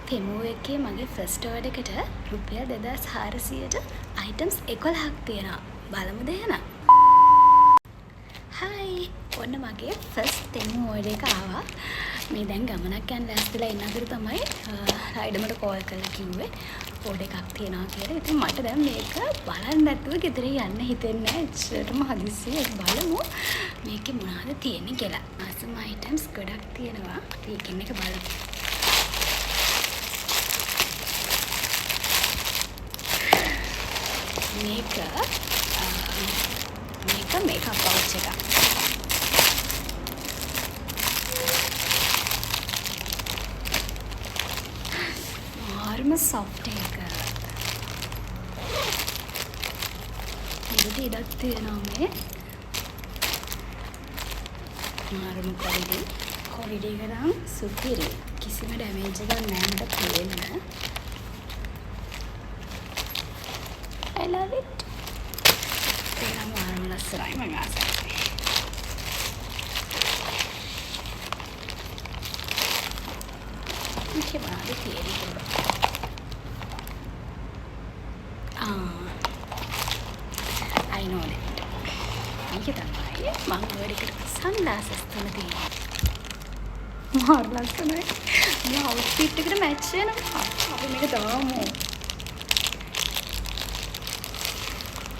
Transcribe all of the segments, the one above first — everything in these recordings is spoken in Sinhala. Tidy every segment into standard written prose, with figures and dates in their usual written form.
තෙමෝ එකේ මගේ ෆස්ට් ඕඩර් එකට රුපියල් 2400ට අයිටම්ස් 11ක් තියෙනවා. බලමුද එහෙනම්? හයි. ඔන්න මගේ ෆස්ට් තෙමෝ ඕඩර් එක ආවා. මේ දැන් ගමනක් යන්න ලෑස්තිලා ඉන්න අතර තමයි රයිඩර්මට කෝල් කරලා කිව්වේ ඕඩර් එකක් තියෙනවා කියලා. ඉතින් මට දැන් මේක බලන්න නැතුව ගෙදර යන්න හිතෙන්නේ නැහැ. එච්චරටම හදිස්සියේ බලමු මේකේ මොනවද තියෙන්නේ කියලා. ආසම අයිටම්ස් ගොඩක් තියෙනවා. ඒකෙන් එක බලමු. මේක මේකප් පවුච් එකක්. මාර්ම සොෆ්ට් එක. ඉතින් ඉඩක් තියෙනවා මේ. මාර්ම ක්වොලිටි එක නම් සුපිරි. කිසිම ඩැමේජ් එකක් නැහැ මට පේන්න. I love it. Tengah malam lestari mengasai. Macam mana dia tiada tu? I know that. Ini kita mai, mangga dekat sunglasses tu nanti. Mahal lestari. Ni outfit dekat match na. Apa mereka tahu mo?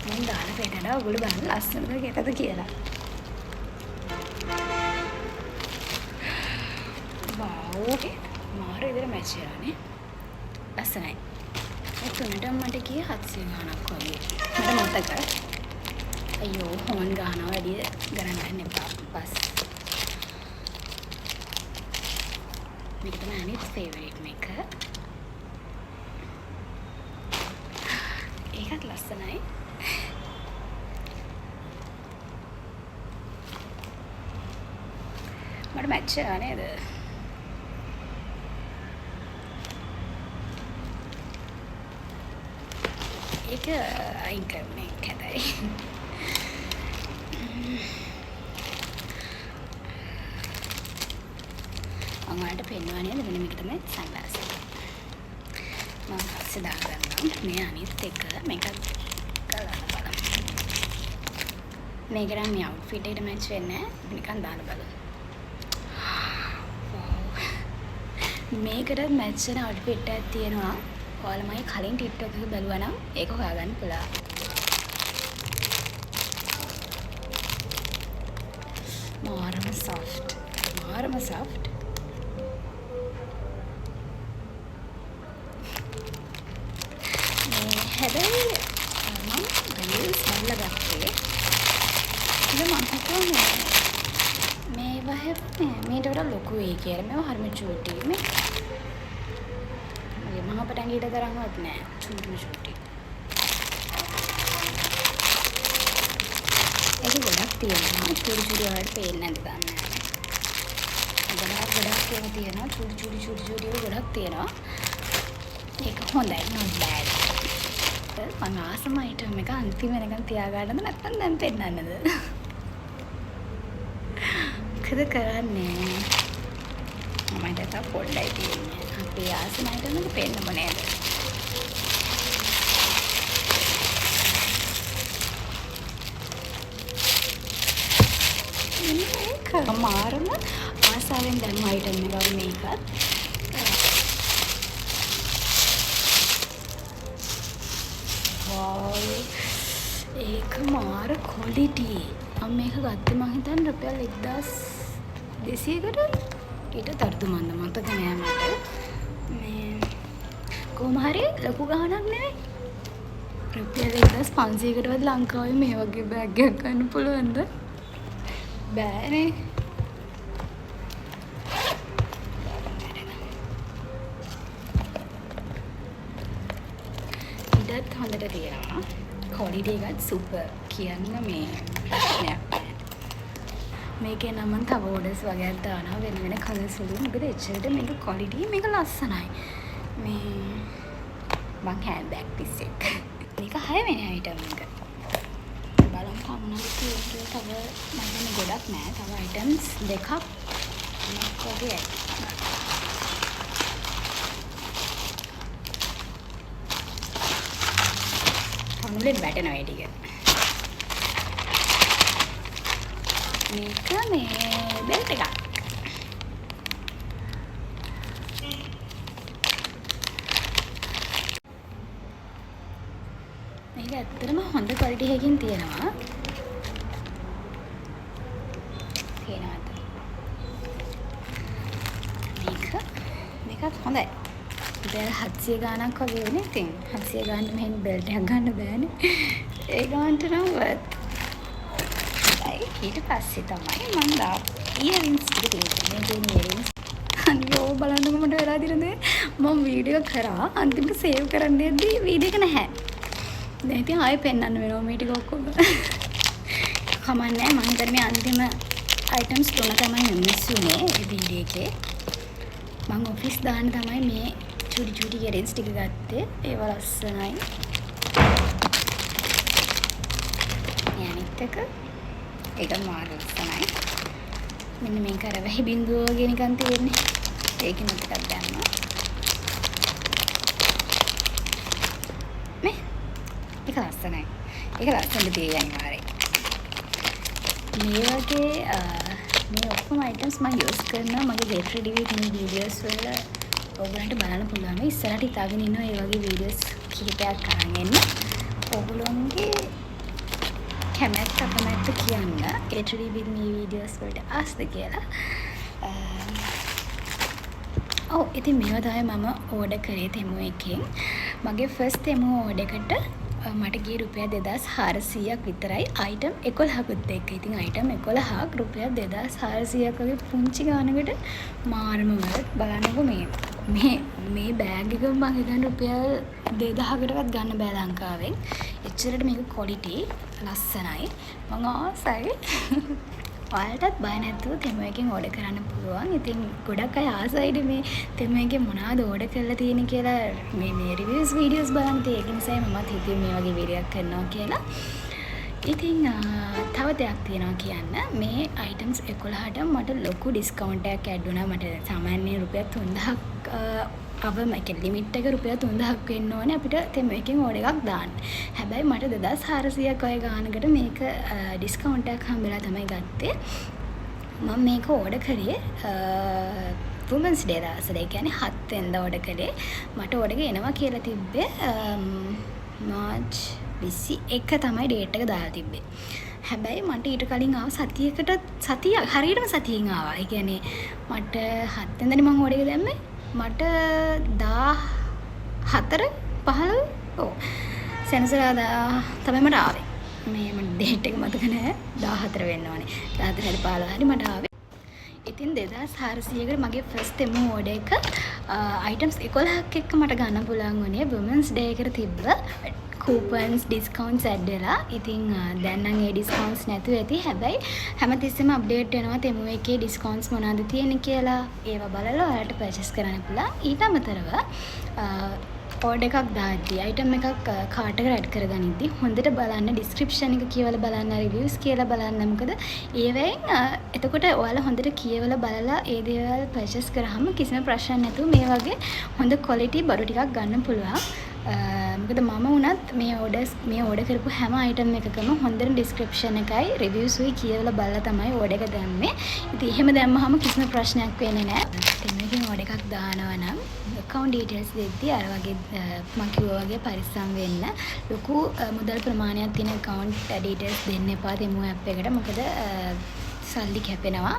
මම දාලා පෙන්නනවා ඔයගොල්ලෝ බලන්න ලස්සනද කැතද කියලා. වව් මාර විදිහට මැච් කරානේ. ලස්සනයි. ඒ තුනටම මට ගියේ 700 ගාණක් වගේ. මට මතකයි. අයියෝ හොන් ගානවා වැඩි ගණන් ගන්න එපා. බස්. මේක තමයි අනිත් ෆේවරිට් මේක. ඒකත් ලස්සනයි. මට මැච් කරා නේද? ඒක අයින් කරන්නේ කැතයි. මම වලට පෙන්වනවා නේද මෙන්න මේක තමයි සන්ග්ලාස් එක. මම පස්සේ දාගන්නම්. මේ අනිත් එක මේක ගලන්න බලන්න. මේක නම් මේ අවුට්ෆිට් එකට මැච් වෙන්නේ නැහැ. නිකන් දාන්න බලන්න. මේකට මැච් වෙන අවුට්ෆිට් එකක් තියෙනවා. ඔයාලා මගේ කලින් TikTok එක බලුවා නම් ඒක හොයාගන්න පුළුවන්. මාරම soft. මේ හැබැයි මම රීල්ස් බලලා ගත්තේ. ඉතින් මම හිතුවා මේ මේට වඩා ලොකු වෙයි කියලා. මේවා හරිම චූටි. මේ මම අපට ඇඟිල්ල තරම්වත් නෑ. චූටි. ඒක ගොඩක් තියෙනවා. චූටි වලට පේන්නේ නැති ගන්න. ගොඩක් ඒවා තියෙනවා. චූටි ගොඩක් තියෙනවා. ඒක හොඳයි. not bad. මම ආසම අයිටම් එක අන්තිම වෙනකන් තියාගන්නද නැත්නම් දැන් පෙන්නන්නද? මොකද කරන්නේ? මම දැන් පොඩ්ඩයි තියෙන්නේ. අපේ ආසම අයිටම් එක පෙන්නම නේද? මේක මාරම ආසාවෙන් දැම්ම අයිටම් එකක් මේකත්. ඒක මාර ක්වොලිටි. මම මේක ගත්තේ මං හිතන්නේ රුපියල් 1200කට ඊට තර්තු මන්ද මතක නෑ මට. මේ කොහොම හරි ලොකු ගාණක් නෙවෙයි. රුපියල් 1500කටවත් ලංකාවේ මේ වගේ බෑග් එකක් ගන්න පුළුවන්ද? බෑනේ. ඉඩත් හොඳට තියෙනවා. ක්වොලිටි එකත් සුපර් කියන්න මේ නෑ. මේකේ නම් මම තව ඕඩර්ස් වගේක් දානවා වෙන කලර්ස් වලින්. මොකද එච්චරට මේක ක්වොලිටි මේක ලස්සනයි. මේ මං හෑන්ඩ් බෑග් පිස් එක. මේක 6 වෙනි අයිටම් එක. බලන්න කවුනාද කියන්නේ තව මම ගොඩක් නෑ. තව අයිටම්ස් දෙකක් වගේ මුලෙන් වැටෙනවා ඒ ටික. මේක මේ බෙල්ට් එකක්. මේක ඇත්තටම හොඳ ක්වලිටි එකකින් තියෙනවා. මේකත් හොඳයි. දැන් 700 ගාණක් වගේ වෙන ඉතින් 700 ගාණක් මෙහෙන් බෙල්ට් එකක් ගන්න බෑනේ. ඒ ගාණට නම් worth. ඊට පස්සේ තමයි මම ඉයරින්ග්ස් ටික තියෙන්නේ. මේ ඉයරින්ග්ස් අනියෝ බලන්නකො මට වෙලා දිනනේ මම වීඩියෝ කරා අන්තිමට සේව් කරන්න යද්දි වීඩියෝ එක නැහැ. දැන් ඉතින් ආයෙ පෙන්නන්න වෙනවා මේ ටික ඔක්කොම. කමන්නේ මම හිතන්නේ මේ අන්තිම අයිටම්ස් තුන තමයි මිස් වුනේ මේ වීඩියෝ එකේ. මම ඔෆිස් දාන්න තමයි මේ චුටි ඉයරින්ග්ස් ටික ගත්තේ. ඒවා ලස්සනයි. අනිත් එක ඒක මාර ලස්සනයි. මෙන්න මේක අර වැහි බින්දුව වගේ නිකන් තියෙන්නේ. ඒකෙන් ටිකක් දැම්මා. මේ ඒක ලස්සනයි. ඒක ලස්සනට තියෙන්නේ අනිවාර්යයෙන්. මේ වගේ මේ ඔක්කොම අයිටම්ස් මම යූස් කරනවා මගේ get ready with me videos වල ඔයගලන්ට බලන්න පුළුවන්. ඉස්සරහට හිතාගෙන ඉන්නවා මේ වගේ videos කිහිපයක් අරන් එන්න. ඔයගලන්ගේ කැමැත්ත කියන්න get ready with me videos වලට ආස්ද කියලා. ඉතින් මේවා තමයි මම ඕඩර් කරේ තෙමු එකෙන්. මගේ ෆස්ට් තෙමු ඕඩර් එකට මට ගියේ රුපියල් 2400ක් විතරයි අයිටම් 11කුත් එක්ක. ඉතින් අයිටම් 11ක් රුපියල් 2400ක් වගේ පුංචි ගානකට මාරම වලත් බලන්නකො මේ බෑග් එක මම හිතන්නේ රුපියල් 2000කටවත් ගන්න බෑ ලංකාවෙන්. එච්චරට මේක ක්වොලිටි ලස්සනයි. මම ආසයි. ඔයාලටත් බය නැතුව තෙමු එකෙන් ඕඩර් කරන්න පුළුවන්. ඉතින් ගොඩක් අය ආසයිද මේ තෙමු එකෙන් මොනවද ඕඩර් කරලා තියෙන්නේ කියලා මේ රිවිව්ස් වීඩියෝස් බලන්න. ඒක නිසා මමත් හිතුවේ මේ වගේ වීඩියෝ එකක් කරනවා කියලා. ඉතින් තව දෙයක් තියෙනවා කියන්න. මේ අයිටම්ස් 11ට මට ලොකු ඩිස්කවුන්ට් එකක් ඇඩ් වුණා. මට සාමාන්‍යයෙන් රුපියල් 3000ක් අවම එක ලිමිට් එක රුපියල් 3000ක් වෙන්න ඕනේ අපිට තෙමු එකෙන් ඕඩර් එකක් දාන්න. හැබැයි මට 2400ක් වගේ ගානකට මේක ඩිස්කවුන්ට් එකක් හම්බෙලා තමයි ගත්තේ. මම මේක ඕඩර් කරේ Women's Day දවසට. ඒ කියන්නේ 7 වෙනිදා ඕඩර් කළේ. මට ඕඩර් එක එනවා කියලා තිබ්බේ මාර්ච් 21 තමයි ඩේට් එක දාලා තිබ්බේ. හැබැයි මට ඊට කලින් ආව හරියටම සතියෙන් ආවා. ඒ කියන්නේ මට 7 වෙනිදානේ මම ඕඩර් එක දැම්මේ. මට 14 සෙනසුරාදා තමයි මට ආවේ. මේ මට ඩේට් එක මතක නැහැ. 14 වෙන්න ඕනේ. 14 හරි 15 හරි මට ආවේ. ඉතින් 2400කට මගේ ෆස්ට් තෙමු ඕඩර් එක අයිටම්ස් 11ක් එක්ක මට ගන්න පුළුවන් වුණේ Women's Day එකට තිබ්බ coupons discounts ඇඩ් වෙලා. ඉතින් දැන් නම් ඒ discounts නැතුව ඇති. හැබැයි හැමතිස්සෙම අප්ඩේට් වෙනවා තෙමු එකේ discounts මොනවද තියෙන්නේ කියලා. ඒවා බලලා ඔයාලට purchase කරන්න පුළුවන්. ඊට අමතරව ඕඩර් එකක් දාද්දී අයිටම් එකක් කාට් එකට ඇඩ් කරගනිද්දී හොඳට බලන්න ඩිස්ක්‍රිප්ෂන් එක කියවලා බලන්න රිවිව්ස් කියලා බලන්න. මොකද ඒවෙන් එතකොට ඔයාලා හොඳට කියවලා බලලා ඒ දේවල් purchase කරාම කිසිම ප්‍රශ්නයක් නැතුව මේ වගේ හොඳ quality බඩු ටිකක් ගන්න පුළුවන්. මොකද මම වුණත් මේ ඕඩර් කරපු හැම අයිටම් එකකම හොඳට ඩිස්ක්‍රිප්ෂන් එකයි රිවිව්ස් උයි කියවලා බලලා තමයි ඕඩර් එක දැම්මේ. ඉතින් එහෙම දැම්මහම කිසිම ප්‍රශ්නයක් වෙන්නේ නැහැ. තෙමු එකෙන් ඕඩර් එකක් දානවා නම් account details දෙද්දී අර වගේ මම කිව්වා වගේ පරිස්සම් වෙන්න. ලොකු මුදල් ප්‍රමාණයක් තියෙන account details දෙන්න එපා තෙමු app එකට. මොකද සල්ලි කැපෙනවා.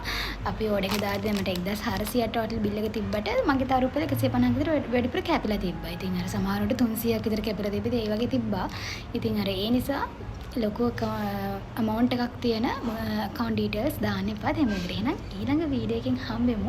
අපි ඕඩර් එක දාද්දී මට 1400ට ටෝටල් බිල් එක තිබ්බට මගේ තව රුපියල් 150ක් විතර වැඩිපුර කැපිලා තිබ්බා. ඉතින් අර සමහරවිට 300ක් විතර කැපිලා තිබ්බේ ඒ වගේ තිබ්බා. ඉතින් අර ඒ නිසා ලොකු amount එකක් තියෙන account details දාන්න එපා තෙමු එකට. එහෙනම් ඊළඟ වීඩියෝ එකකින් හම්බෙමු.